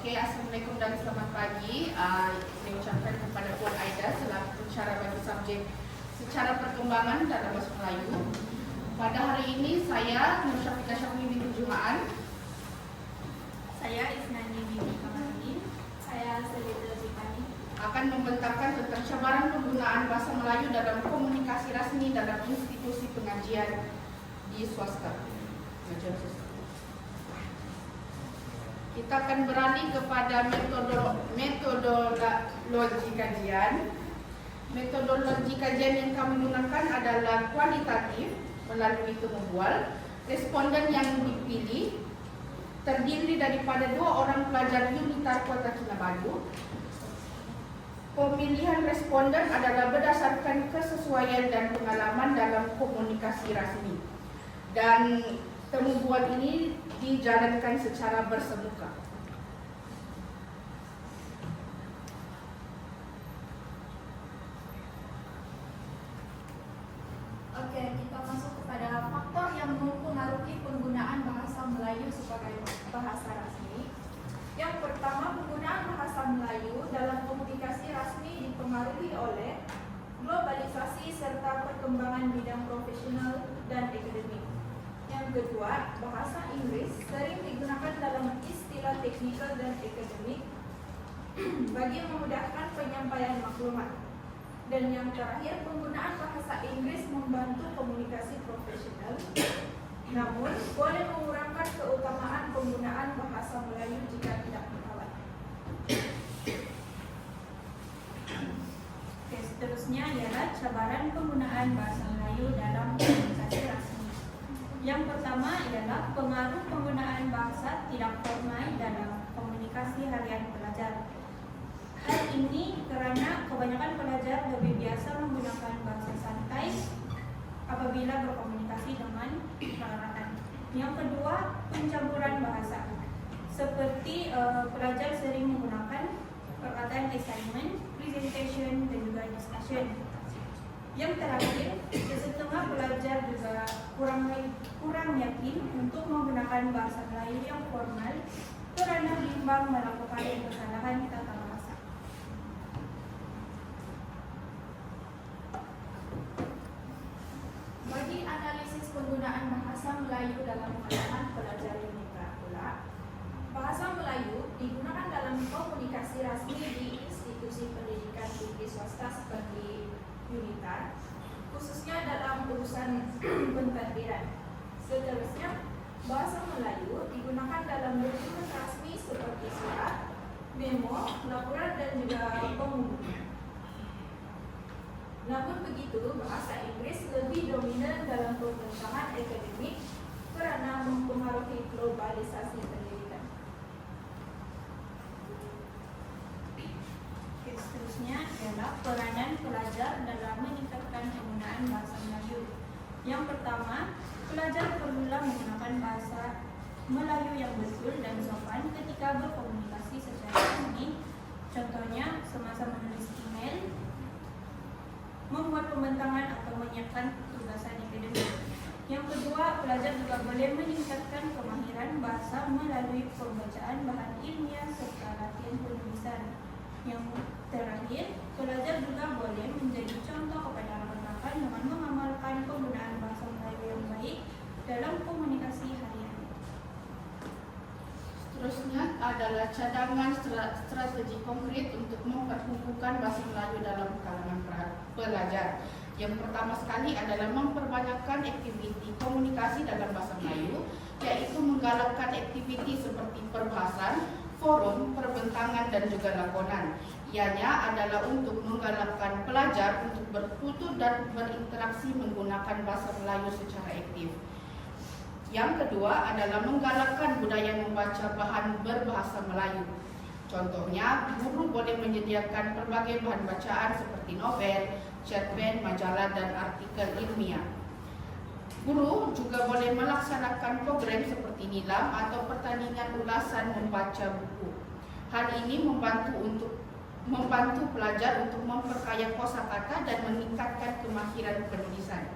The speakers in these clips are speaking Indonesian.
Oke, Assalamualaikum dan selamat pagi. Saya ucapkan kepada Puan Aida selaku pensyarah bagi subjek secara perkembangan dalam bahasa Melayu. Pada hari ini saya Nur Syafiqah Syafni binti Jumaan. Saya Isnani binti Kamaludin. Saya Selita Zipani. Akan membentangkan tentang cabaran penggunaan bahasa Melayu dalam komunikasi rasmi dalam institusi pengajian di swasta. Kita akan beralih kepada metodologi kajian. Metodologi kajian yang kami gunakan adalah kualitatif melalui temu bual. Responden yang dipilih terdiri daripada 2 orang pelajar Unitar Kota Kinabalu. Pemilihan responden adalah berdasarkan kesesuaian dan pengalaman dalam komunikasi rasmi. Dan temu bual ini dijalankan secara bersemuka. Oke, kita masuk kepada faktor yang mempengaruhi penggunaan bahasa Melayu sebagai bahasa rasmi. Yang pertama, penggunaan bahasa Melayu dalam komunikasi rasmi dipengaruhi oleh globalisasi serta perkembangan bidang profesional dan akademik. Yang kedua, bahasa Inggris sering digunakan dalam istilah teknikal dan akademik bagi memudahkan penyampaian maklumat. Dan yang terakhir, penggunaan bahasa Inggris membantu komunikasi profesional, namun boleh mengurangkan keutamaan penggunaan bahasa Melayu jika tidak terawat. Oke, seterusnya ialah cabaran penggunaan bahasa Melayu dalam komunikasi rasmi. Yang pertama ialah pengaruh penggunaan bahasa tidak formal dalam komunikasi harian pelajar. Hal ini karena kebanyakan pelajar lebih biasa menggunakan bahasa santai apabila berkomunikasi dengan rekan-rekan. Yang kedua, pencampuran bahasa. Seperti pelajar sering menggunakan perkataan assignment, presentation, dan juga discussion. Yang terakhir, setengah pelajar juga kurang yakin untuk menggunakan bahasa Melayu yang formal karena bimbang melakukan kesalahan tata bahasa. Bagi analisis penggunaan bahasa Melayu dalam kalangan pelajar Unitar pula, bahasa Melayu digunakan dalam komunikasi rasmi di institusi pendidikan tinggi swasta seperti Unitar, khususnya dalam urusan pentadbiran. Seterusnya, bahasa Melayu digunakan dalam dokumen rasmi seperti surat, memo, laporan, dan juga pengumuman. Namun begitu, bahasa Inggris lebih dominan dalam pembentangan akademik karena mempengaruhi globalisasi pendidikan. Seterusnya adalah peranan pelajar dalam meningkatkan penggunaan bahasa Melayu. Yang pertama, pelajar perlulah menggunakan bahasa Melayu yang betul dan sopan ketika berkomunikasi secara resmi. Contohnya, semasa menulis email, membuat pembentangan atau menyiapkan tugasan akademik. Yang kedua, pelajar juga boleh meningkatkan kemahiran bahasa melalui pembacaan bahan ilmiah serta latihan penulisan. Yang terakhir, pelajar juga boleh menjadi contoh kepada rekan-rekan dengan mengamalkan penggunaan bahasa Melayu yang baik dalam komunikasi harian. Seterusnya adalah cadangan strategi konkret untuk mempertumbuhkan bahasa Melayu dalam kalangan pelajar. Yang pertama sekali adalah memperbanyakkan aktiviti komunikasi dalam bahasa Melayu, yaitu menggalakkan aktiviti seperti perbahasan, forum, perbentangan, dan juga lakonan. Ianya adalah untuk menggalakkan pelajar untuk bertutur dan berinteraksi menggunakan bahasa Melayu secara aktif. Yang kedua adalah menggalakkan budaya membaca bahan berbahasa Melayu. Contohnya, guru boleh menyediakan berbagai bahan bacaan seperti novel, cerpen, majalah, dan artikel ilmiah. Guru juga boleh melaksanakan program seperti nilam atau pertandingan ulasan membaca buku. Hal ini membantu pelajar untuk memperkaya kosakata dan meningkatkan kemahiran penulisan.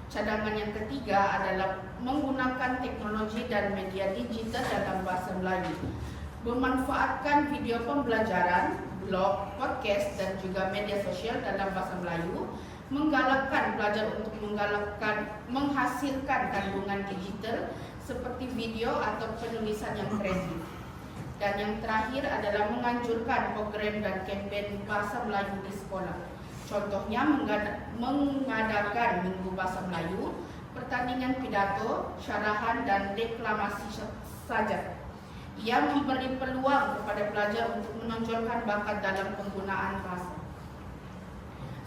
Cadangan yang ketiga adalah menggunakan teknologi dan media digital dalam bahasa Melayu. memanfaatkan video pembelajaran, blog, podcast, dan juga media sosial dalam bahasa Melayu, menggalakkan pelajar untuk menghasilkan kandungan digital seperti video atau penulisan yang kreatif. Dan yang terakhir adalah menganjurkan program dan kampanye bahasa Melayu di sekolah. Contohnya mengadakan Minggu Bahasa Melayu, pertandingan pidato, syarahan, dan deklamasi saja. Ia memberi peluang kepada pelajar untuk menonjolkan bakat dalam penggunaan bahasa.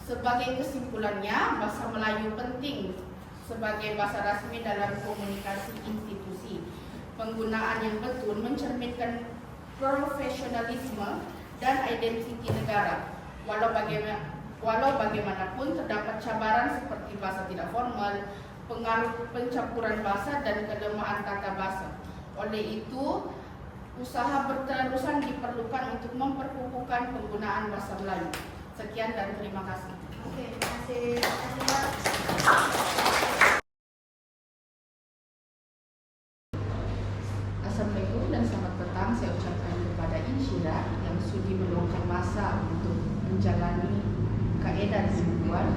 Sebagai kesimpulannya, bahasa Melayu penting sebagai bahasa rasmi dalam komunikasi institusi. Penggunaan yang betul mencerminkan profesionalisme dan identiti negara. Walau bagaimanapun terdapat cabaran seperti bahasa tidak formal, pengaruh pencampuran bahasa, dan kelemahan tata bahasa. Oleh itu, usaha berterusan diperlukan untuk memperkukuhkan penggunaan bahasa Melayu. Sekian dan terima kasih. Oke, terima kasih. Mbak. Assalamualaikum dan selamat petang. Saya ucapkan kepada Insyira yang sudi meluangkan masa untuk menjalani kaedah mingguan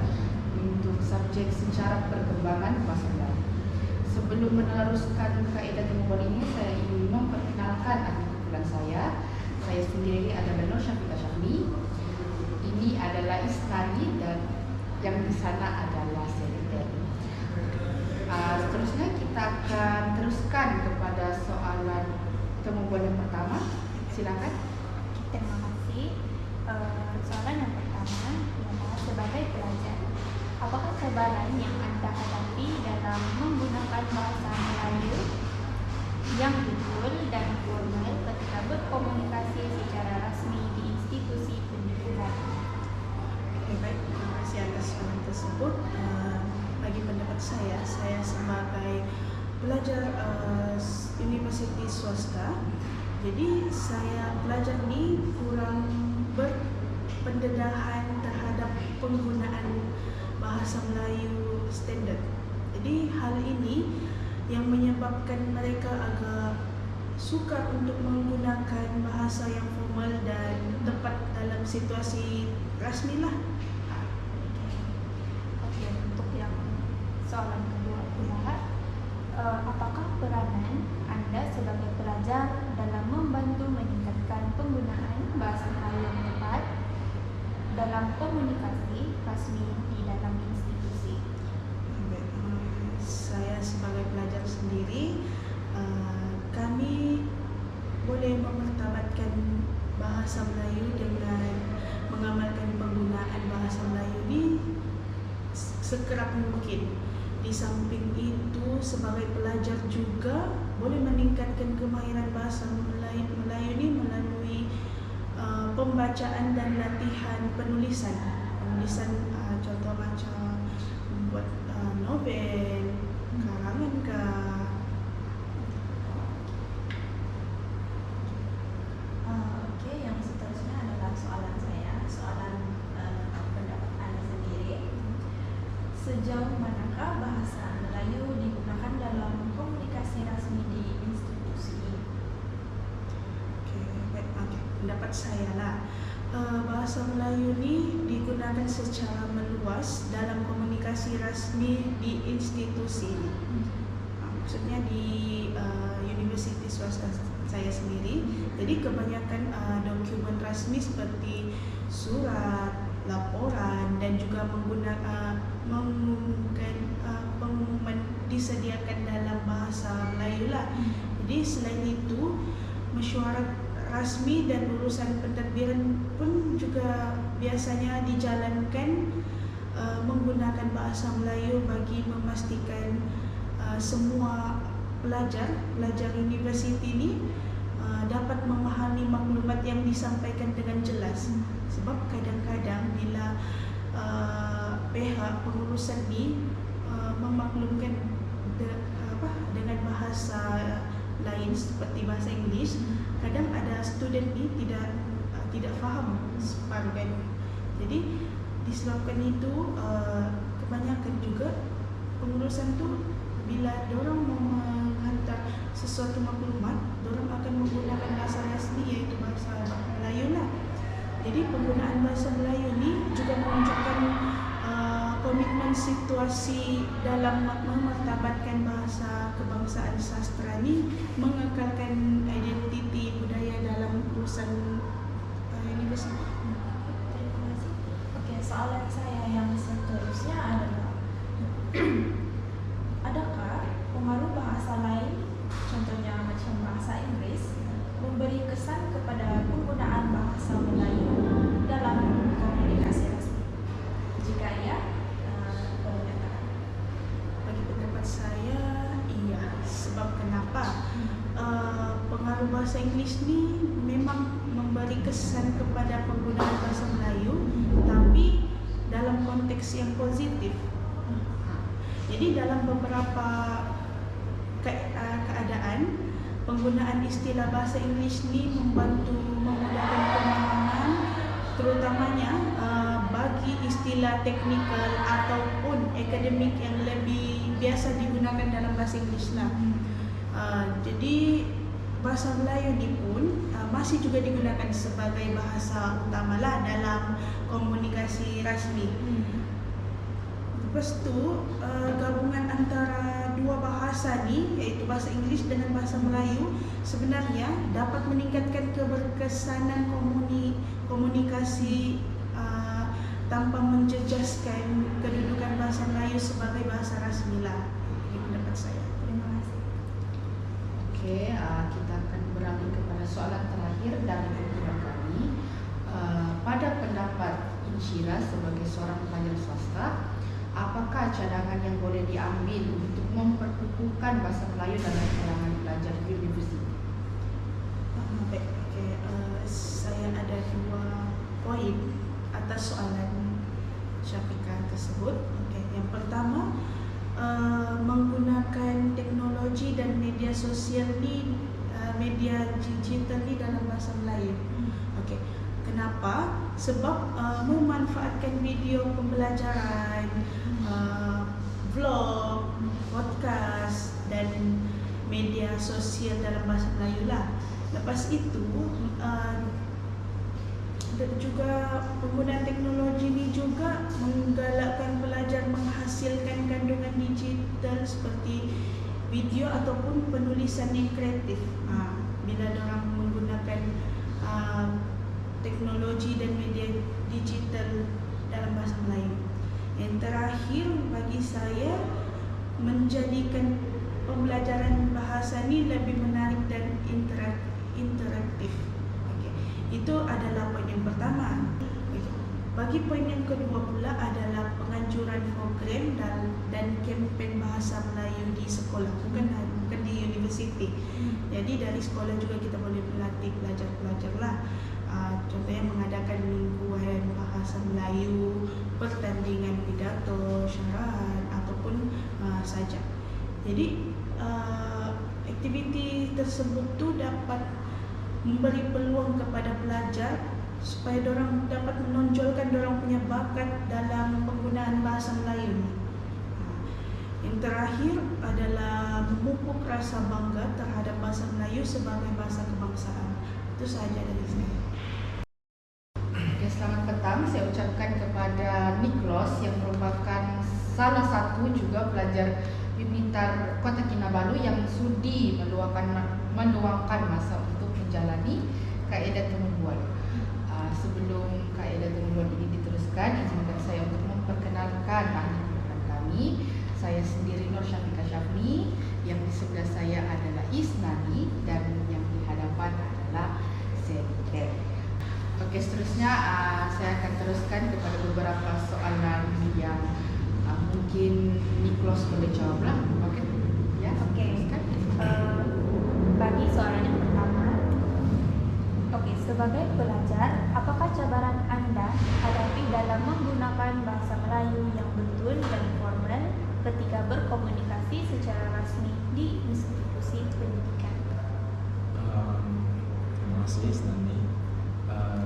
untuk subjek sejarah perkembangan bahasa Melayu. Sebelum meneruskan kaedah mingguan ini, saya ingin memperkenalkan adik kumpulan saya. Saya sendiri adalah Nur Syafiqah Syahmi. Ini adalah Istari dan yang di sana adalah Seriter. Seterusnya kita akan teruskan kepada soalan mingguan yang pertama. Silakan. Terima kasih. Soalan yang pertama ialah sebagai pelajar, apakah cabaran yang Anda hadapi dalam menggunakan bahasa Melayu yang betul dan formal ketika berkomunikasi secara rasmi di institusi pendidikan? Oke, baik. Terima kasih atas soalan tersebut. Bagi pendapat saya sebagai pelajar universitas swasta, jadi saya pelajar ini kurang berpendedahan terhadap penggunaan bahasa Melayu standard. Jadi hal ini yang menyebabkan mereka agak sukar untuk menggunakan bahasa yang formal dan tepat dalam situasi rasmi lah. Oke, untuk yang soalan kedua adalah apakah peranan Anda sebagai pelajar dalam membantu meningkatkan penggunaan bahasa Melayu yang tepat dalam komunikasi rasmi di dalam institusi? Saya sebagai pelajar sendiri, kami boleh memertabatkan bahasa Melayu dengan mengamalkan penggunaan bahasa Melayu ini sekerap mungkin. Di samping itu, sebagai pelajar juga boleh meningkatkan kemahiran bahasa Melayu ini melalui pembacaan dan latihan penulisan. Contoh macam membuat novel, karangan kah. Oke, yang seterusnya adalah soalan pendapat Anda sendiri. Sejauh manakah bahasa Melayu digunakan dalam komunikasi rasmi di institusi? Pendapat saya lah, bahasa Melayu ini digunakan secara meluas dalam komunikasi rasmi di institusi. Maksudnya di universitas swasta saya sendiri. Jadi kebanyakan dokumen rasmi seperti surat, laporan, dan juga mengumumkan pengumuman disediakan dalam bahasa Melayu lah. Jadi selain itu, mesyuarat rasmi dan urusan pentadbiran pun juga biasanya dijalankan menggunakan bahasa Melayu bagi memastikan semua pelajar universiti ini dapat memahami maklumat yang disampaikan dengan jelas. Sebab kadang-kadang bila pihak pengurusan ini memaklumkan dengan bahasa lain seperti bahasa Inggeris, kadang ada student ni tidak faham separuh. Jadi disebabkan itu kebanyakan juga pengurusan tu bila diorang mau menghantar menukar sesuatu maklumat, orang akan menggunakan bahasa rasmi yaitu bahasa Melayu lah. Jadi penggunaan bahasa Melayu ini juga menunjukkan komitmen situasi dalam memartabatkan bahasa kebangsaan sastra ini, mengekalkan identiti budaya dalam urusan universiti. Terima kasih. Oke, soalan saya yang seterusnya adalah adakah pengaruh bahasa lain, contohnya macam bahasa Inggris, memberi kesan kepada penggunaan bahasa Melayu dalam komunikasi rasmi? Jika iya, boleh nyatakan. Bagi pendapat saya, iya. Sebab kenapa? Pengaruh bahasa Inggris ni memang memberi kesan kepada penggunaan bahasa Melayu, tapi dalam konteks yang positif. Jadi dalam beberapa keadaan, penggunaan istilah bahasa Inggeris ni membantu memudahkan pemahaman, terutamanya bagi istilah teknikal ataupun akademik yang lebih biasa digunakan dalam bahasa Inggeris lah. Jadi bahasa Melayu ni pun masih juga digunakan sebagai bahasa utamalah dalam komunikasi rasmi. Lepas tu gabungan antara dua bahasa ni, iaitu bahasa Inggeris dengan bahasa Melayu, sebenarnya dapat meningkatkan keberkesanan komunikasi tanpa menjejaskan kedudukan bahasa Melayu sebagai bahasa rasmi lah. Ini pendapat saya. Terima kasih. Oke, kita akan beralih kepada soalan terakhir dari kumpulan kami. Pada pendapat Insyirah sebagai seorang pelajar swasta, apakah cadangan yang boleh diambil untuk memperkukuhkan bahasa Melayu dalam kalangan pelajar universiti? Baik, saya ada dua poin atas soalan Syafiqah tersebut. Yang pertama, menggunakan teknologi dan media sosial ni, media digital ni dalam bahasa Melayu. Kenapa? Sebab memanfaatkan video pembelajaran, vlog, podcast dan media sosial dalam bahasa Melayu lah. Lepas itu juga penggunaan teknologi ini juga menggalakkan pelajar menghasilkan kandungan digital seperti video ataupun penulisan yang kreatif. Bila orang menggunakan teknologi dan media digital dalam bahasa Melayu. Yang terakhir bagi saya, menjadikan pembelajaran bahasa ini lebih menarik dan interaktif. Itu adalah poin yang pertama. Bagi poin yang kedua pula adalah penganjuran program dan kempen bahasa Melayu di sekolah, bukan di universiti. Jadi dari sekolah juga kita boleh melatih pelajar-pelajar lah. Contohnya mengadakan mingguan bahasa Melayu, pertandingan pidato, syarahan ataupun sajak. Jadi aktiviti tersebut tu dapat memberi peluang kepada pelajar supaya dorang dapat menonjolkan dorang punya bakat dalam penggunaan bahasa Melayu. Yang terakhir adalah memupuk rasa bangga terhadap bahasa Melayu sebagai bahasa kebangsaan. Itu sahaja dari saya. Selamat petang, saya ucapkan kepada Niklos yang merupakan salah satu juga pelajar Bimitar Kota Kinabalu yang sudi meluangkan masa untuk menjalani kaedah temubual. Sebelum kaedah temubual ini diteruskan, izinkan saya untuk memperkenalkan ahli program kami. Saya sendiri Nur Syafiqah Syafni, yang di sebelah saya adalah Isnani dan yang di hadapan adalah Zedek. Oke, seterusnya saya akan teruskan kepada beberapa soalan yang mungkin Niklos boleh jawablah. Oke, ya. Teruskan. Bagi soalan yang pertama, sebagai pelajar, apakah cabaran Anda hadapi dalam menggunakan bahasa Melayu yang betul dan formal ketika berkomunikasi secara rasmi di institusi pendidikan? Terima kasih, Isnani.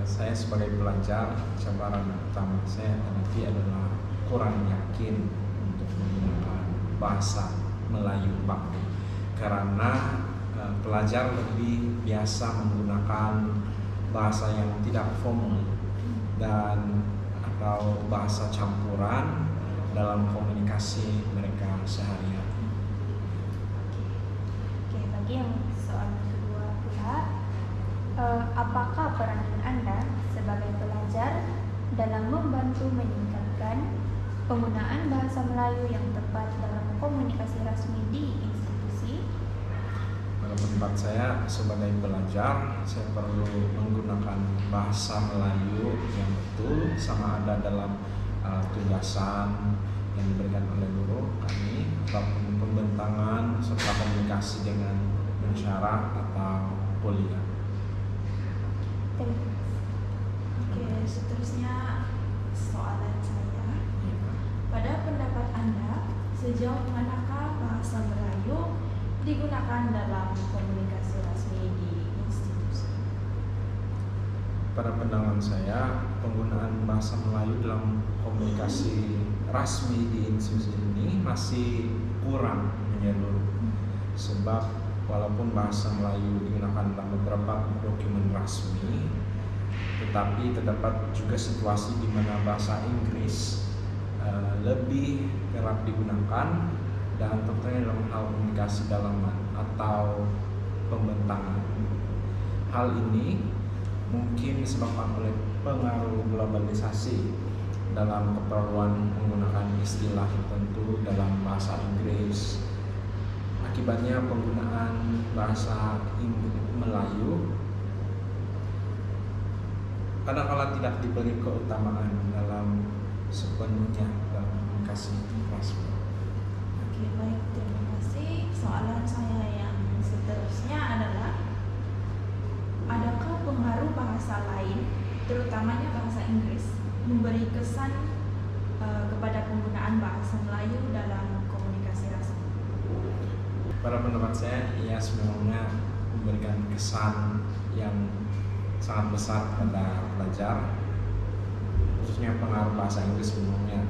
Saya sebagai pelajar, cabaran utama saya hadapi adalah kurang yakin untuk menggunakan bahasa Melayu baku. karena pelajar lebih biasa menggunakan bahasa yang tidak formal dan atau bahasa campuran dalam komunikasi mereka sehari-hari. Oke, bagi yang soal kedua pula, apakah peranan Anda sebagai pelajar dalam membantu meningkatkan penggunaan bahasa Melayu yang tepat dalam komunikasi rasmi di institusi? Pada pendapat saya sebagai pelajar, saya perlu menggunakan bahasa Melayu yang betul, sama ada dalam tugasan yang diberikan oleh guru kami ataupun pembentangan serta komunikasi dengan pensyarah atau kuliah. Terima kasih. Oke, seterusnya soalan saya. Pada pendapat Anda, sejauh manakah bahasa Melayu digunakan dalam komunikasi rasmi di institusi? Pada pandangan saya, penggunaan bahasa Melayu dalam komunikasi rasmi di institusi ini masih kurang menyeluruh. Sebab walaupun bahasa Melayu digunakan dalam beberapa dokumen rasmi, tetapi terdapat juga situasi di mana bahasa Inggris lebih kerap digunakan dan terutama dalam hal komunikasi dalaman atau pembentangan. Hal ini mungkin disebabkan oleh pengaruh globalisasi dalam keperluan menggunakan istilah tertentu dalam bahasa Inggris. Akibatnya penggunaan bahasa Melayu kadang-kala tidak diberi keutamaan dalam sepenuhnya dalam komunikasi rasmi. Oke, baik, terima kasih. Soalan saya yang seterusnya adalah, adakah pengaruh bahasa lain, terutamanya bahasa Inggris, memberi kesan kepada penggunaan bahasa Melayu dalam komunikasi rasmi? Pada pendapat saya, ia sebenarnya memberikan kesan yang sangat besar pada pelajar, khususnya pengaruh bahasa Inggris sebenarnya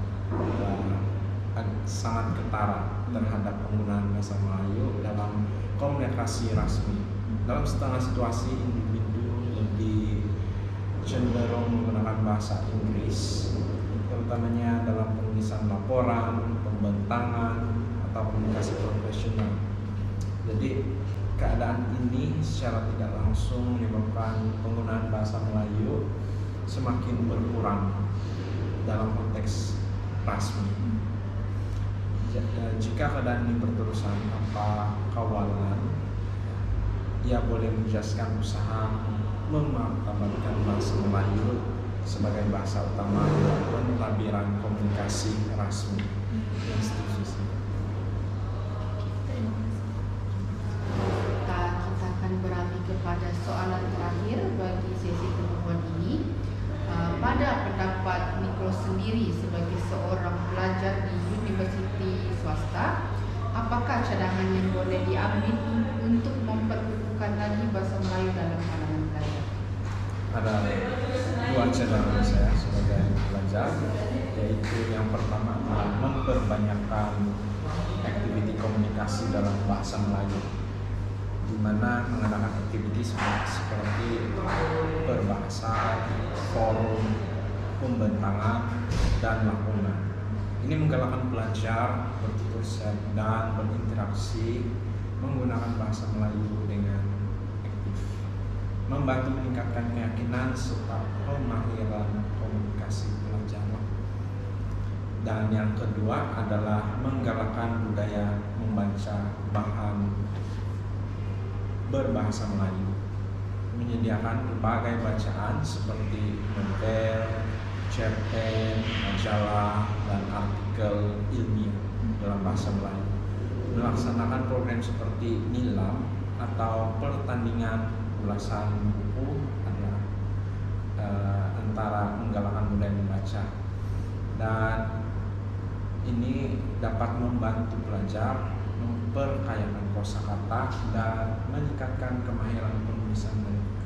sangat ketara terhadap penggunaan bahasa Melayu dalam komunikasi rasmi. Dalam setengah situasi, individu lebih cenderung menggunakan bahasa Inggris, terutamanya dalam penulisan laporan, pembentangan, atau komunikasi profesional. Jadi keadaan ini secara tidak langsung menyebabkan penggunaan bahasa Melayu semakin berkurang dalam konteks rasmi. Jika keadaan ini berterusan tanpa kawalan, ia boleh menjelaskan usaha memartabatkan bahasa Melayu sebagai bahasa utama dalam pentabiran komunikasi rasmi institusi. Kita akan beralih kepada soalan terakhir bagi sesi pertemuan ini. Pada pendapat Nikolaus sendiri sebagai seorang pelajar di universiti swasta, apakah cadangan yang boleh diambil untuk memperkukuhkan lagi bahasa Melayu dalam kalangan pelajar? Ada dua cadangan saya sebagai pelajar, yaitu yang pertama adalah memperbanyakkan aktiviti komunikasi dalam bahasa Melayu, di mana mengadakan aktiviti seperti berbahasa, forum, pembentangan, dan laporan. Ini menggalakkan pelajar bertutur dan berinteraksi menggunakan bahasa Melayu dengan aktif, membantu meningkatkan keyakinan serta kemahiran komunikasi pelajar. Dan yang kedua adalah menggalakkan budaya membaca bahan berbahasa Melayu, menyediakan berbagai bacaan seperti novel, cerpen, majalah, dan artikel ilmiah dalam bahasa Melayu, melaksanakan program seperti nilam atau pertandingan ulasan buku antara menggalakkan budaya membaca, dan ini dapat membantu pelajar memperkayakan kosakata dan meningkatkan kemahiran penulisan mereka.